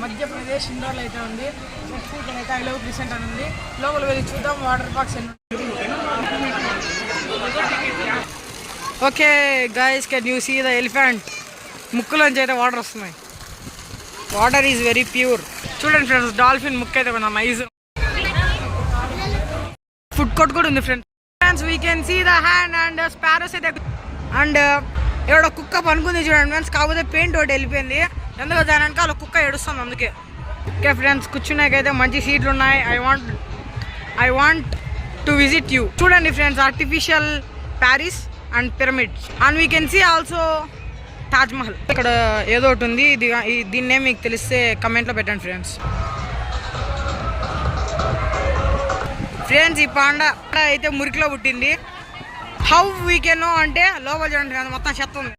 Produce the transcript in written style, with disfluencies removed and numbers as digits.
మధ్యప్రదేశ్ ఇండోర్లో అయితే ఉంది. అయితే ఐ లవ్ క్రిసెంట్ అని ఉంది. లోపల వెళ్ళి చూద్దాం వాటర్ పార్క్స్ ఎన్ని. Okay guys, can you see the elephant? ముక్కులోంచి అయితే వాటర్ వస్తున్నాయి. Water is very pure. చూడండి ఫ్రెండ్స్, డాల్ఫిన్ ముక్కు అయితే కొంచెం నైస్. ఫుడ్ కోర్ట్ కూడా ఉంది friends. We can see the hand and sparrows అయితే. అండ్ ఎవడో కుక్క పనుకుంది చూడండి ఫ్రెండ్స్. కాకపోతే పెయింట్ ఒకటి వెళ్ళిపోయింది. ఎందుకు దాని వెనకాల కుక్క ఏడుస్తుంది అందుకే. ఓకే ఫ్రెండ్స్, కూర్చున్నాకైతే మంచి సీట్లు ఉన్నాయి. I want to visit you. చూడండి friends, artificial Paris and pyramids. And we can see also Taj Mahal. ఇక్కడ ఏదో ఒకటి ఉంది. దీన్నే మీకు తెలిస్తే కమెంట్లో పెట్టండి ఫ్రెండ్స్. ఫ్రెండ్స్, ఈ పాండా అయితే మురికిలో పుట్టింది. హౌ వీ కెన్ నో అంటే లోపల చూడండి మొత్తం చెత్త ఉంది.